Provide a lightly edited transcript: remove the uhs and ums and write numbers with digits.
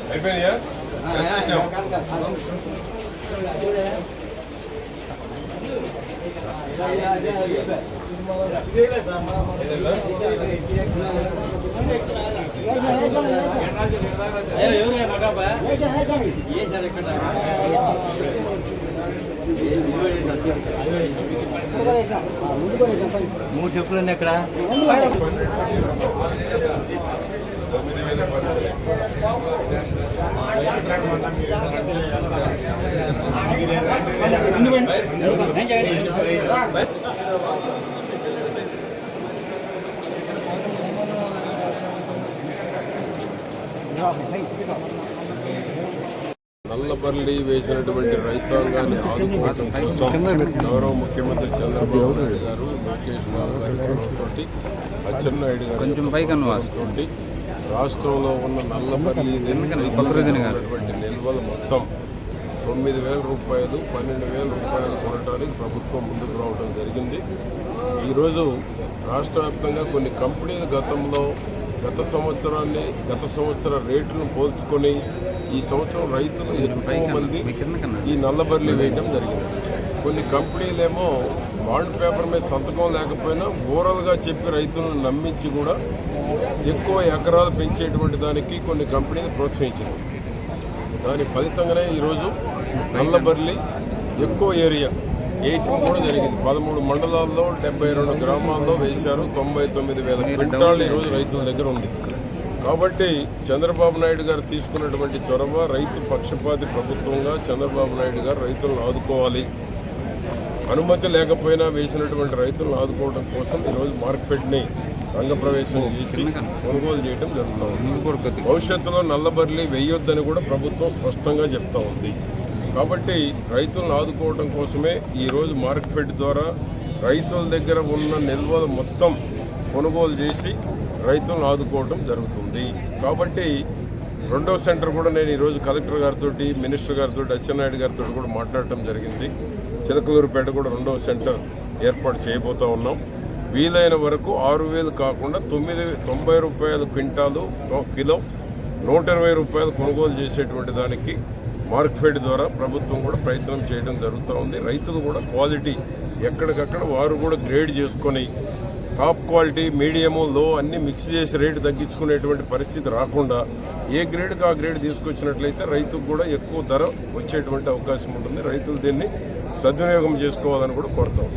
అయిపోయినాయా? మూడు చెప్పులు ఉంది అక్కడ. నల్లబల్లి వేసినటువంటి రైతాంగాన్ని ఆదుకోవడం కోసం గౌరవ ముఖ్యమంత్రి చంద్రబాబు నాయుడు గారు, లోకేష్ బాబు గారి తోటి, అచ్చెన్నాయుడు గారి తోటి రాష్ట్రంలో ఉన్న నల్లబల్లి ఉన్నటువంటి నిల్వలు మొత్తం 9,000 రూపాయలు, 12,000 రూపాయలు కొనడానికి ప్రభుత్వం ముందుకు రావడం జరిగింది. ఈరోజు రాష్ట్ర వ్యాప్తంగా కొన్ని కంపెనీలు గత సంవత్సర రేట్లను పోల్చుకొని ఈ సంవత్సరం రైతులు ఎక్కువ మంది ఈ నల్లబర్లీ వేయడం జరిగింది. కొన్ని కంపెనీలేమో బాండ్ పేపర్ మీద సంతకం లేకపోయినా ఓరల్గా చెప్పి రైతులను నమ్మించి కూడా ఎక్కువ ఎకరాలు పెంచేటువంటి దానికి కొన్ని కంపెనీలు ప్రోత్సహించింది. దాని ఫలితంగానే ఈరోజు నల్లబర్లీ ఎక్కువ ఏరియా వేయటం కూడా జరిగింది. 13 మండలాల్లో 72 గ్రామాల్లో వేశారు. 99,000 క్వింటాళ్ళు ఈరోజు రైతుల దగ్గర ఉంది. కాబట్టి చంద్రబాబు నాయుడు గారు తీసుకున్నటువంటి చొరవ, రైతు పక్షపాతి ప్రభుత్వంగా చంద్రబాబు నాయుడు గారు రైతులను ఆదుకోవాలి, అనుమతి లేకపోయినా వేసినటువంటి రైతులను ఆదుకోవడం కోసం ఈరోజు మార్కెట్ని రంగప్రవేశం చేసి కొనుగోలు చేయడం జరుగుతూ ఉంది. భవిష్యత్తులో నల్లబర్లీ వేయొద్దని కూడా ప్రభుత్వం స్పష్టంగా చెప్తా ఉంది. కాబట్టి రైతులను ఆదుకోవడం కోసమే ఈరోజు మార్కెట్ ద్వారా రైతుల దగ్గర ఉన్న నిల్వలు మొత్తం కొనుగోలు చేసి రైతులను ఆదుకోవడం జరుగుతుంది. కాబట్టి రెండో సెంటర్ కూడా నేను ఈరోజు కలెక్టర్ గారితో, మినిస్టర్ గారితో, అచ్చెన్నాయుడు గారితో కూడా మాట్లాడటం జరిగింది. చిలకలూరుపేట కూడా రెండవ సెంటర్ ఏర్పాటు చేయబోతూ ఉన్నాం. వీలైన వరకు 6,000 కాకుండా 90 రూపాయల క్వింటాలు కిలో 120 రూపాయలు కొనుగోలు చేసేటువంటి దానికి మార్కెట్ ద్వారా ప్రభుత్వం కూడా ప్రయత్నం చేయడం జరుగుతూ ఉంది. రైతులు కూడా క్వాలిటీ ఎక్కడికక్కడ వారు కూడా గ్రేడ్ చేసుకొని టాప్ క్వాలిటీ, మీడియము, లో అన్ని మిక్స్ చేసి రేటు తగ్గించుకునేటువంటి పరిస్థితి రాకుండా ఏ గ్రేడ్కి ఆ గ్రేడ్ తీసుకొచ్చినట్లయితే రైతుకు కూడా ఎక్కువ ధర వచ్చేటువంటి అవకాశం ఉంటుంది. రైతులు దీన్ని సద్వినియోగం చేసుకోవాలని కూడా కోరుతాం.